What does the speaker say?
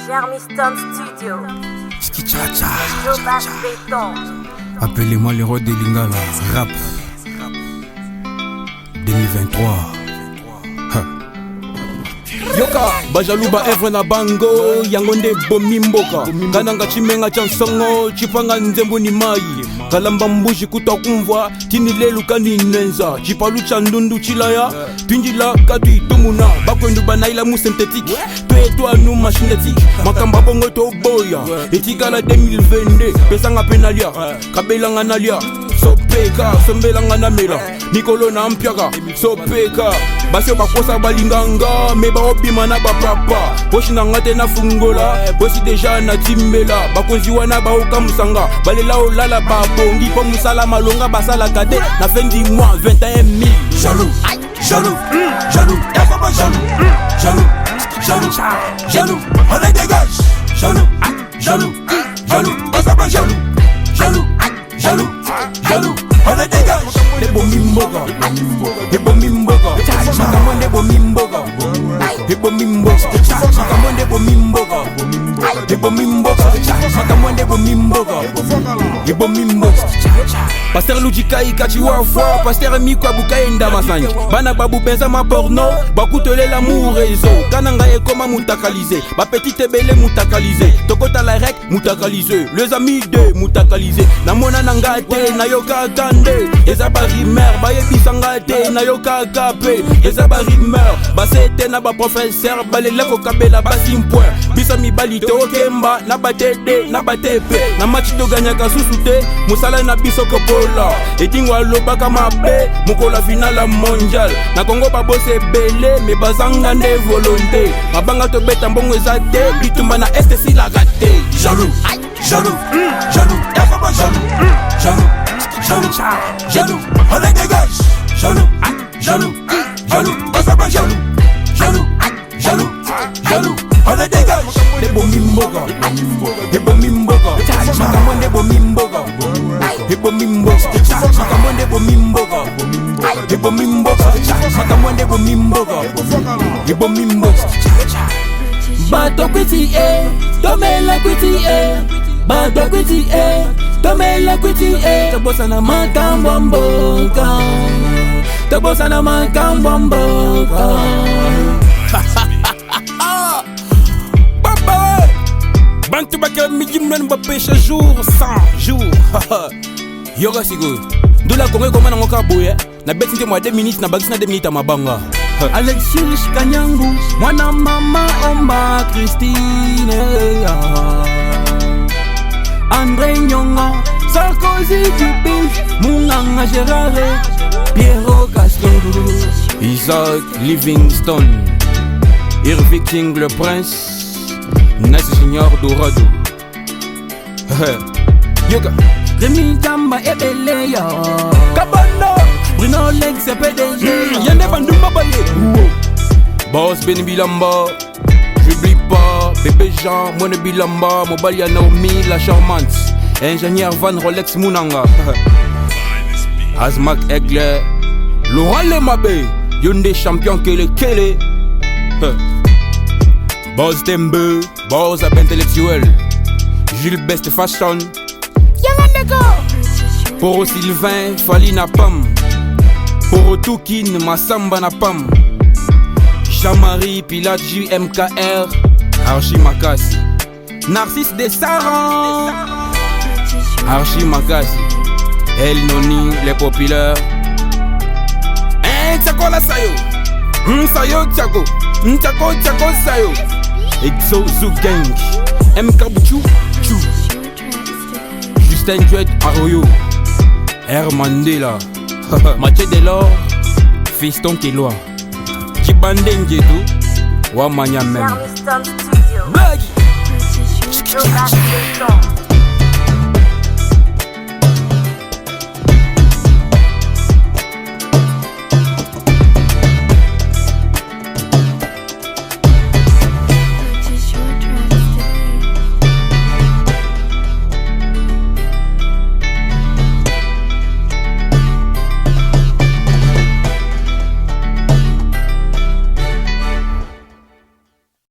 Germiston Studio. Appelez-moi le roi de Lingala. Rap 2023. Yoka bajaluba evre na bango yango nde ebomi mboka kananga chimenga cha nsongo chipanga nzembo ni mai kalamba mbuji kuta kumvwa tini lelu kaninenza chipalu cha ndundu chilaya twinjila katu itumuna bakwendu banaila mu synthétique toi nous machinetique makamba bongo to boya etikala 2022 pesanga penalia kabelanga nalia sopeka sombelanga na mela mikolo na mpiaka sopeka basio bakosa balinganga me baobima na bapapa boshi na ngate na fungola boshi deja na timbela bakonzi wana baoka musanga balela olala babongi po musala malonga basala kade na fin du mois 21 000 jaloux jaloux jaloux jaloux jaloux jaloux on les dégage jaloux jaloux jaloux on s'appelle jaloux jaloux jaloux jaloux on les dégage ebomi mboka ebomi mboka makambo ebomi mboka ebomi mboka makambo ebomi mboka ebomi mboka makambo ebomi mboka ebomi mboka Pasteur Lujikai kachiwafwa Pasteur Mikwa bukaenda masanji bana babu benza ma porno bakutele l'amour réseau kananga ekoma mutakalize ba petite bele mutakalize tokota la rec mutakalize les amis de mutakalize na mona nangate na yoka kande eza ba rimer ba yebisanga te na yoka kape eza ba rimer ba sete na ba professeur balela ko kabela ba simpoint bisa mibali te okemba na batede na batepe na match to ganya kasusute musala na biso kopola etingwa lobaka mabe mukola finala mondial na Congo babose bele me bazanga nde volonté mabanga to beta mbongo eza te bitumba na este si la gate jaloux jaloux jaloux yakaba jaloux jaloux jaloux jaloux on les dégage jaloux jaloux jaloux on s'appelle jaloux jaloux jaloux jaloux on les dégage ebomi mboka ebomi mboka makambo ebomi mboka ebomi mboka makambo ebomi mboka ebomi mboka makambo ebomi mboka ebomi mboka bato kwiti tomela kwiti bato kwiti tomela kwiti tobosa na makambo mboka tobosa na makambo mboka Bantu baka midi mwen ba pêche jour sans jour. Yoga sigo. Dola Congo koma nango ka boye. Na beti nte mwa 2 minutes na bagisi na 2 minutes mabanga. Alexius Kanyangu, mwana mama Omba Christine. André Nyonga, Sarkozy Juppé, Munganga Gérard, Pierrot Castro, Isaac Livingstone, Irving King le Prince. Nice Seigneur Dorado. Yoga Remi Jamba ebele ya Kabano Bruno Lex PDG Yande bandu mabaye Boss Ben Bilamba J'oublie pas Bébé Jean Mone Bilamba Mobile ya Naomi la charmante Ingénieur Van Rolex Munanga Azmak Egler Laurent Lemabe Yonde champion Kele Boss Dembe, Boss Ab intellectuel, Jules Best Fashion, Poro Sylvain, Fali na Pam, Poro Toukin, Massamba na Pam, Jean-Marie Pilate JMKR, Archie Makasi, Narcisse de Saran, Archie Makasi, El Noni, les populaires, Tchako la Sayo, Sayo Tchako, Tchako Sayo. Exo Zou Gang MK Bouchou Chou Justin Duet Arroyo R Mandela Mathieu Delors Fiston Keloa Kibande Ngedo Wamanya Mem Blague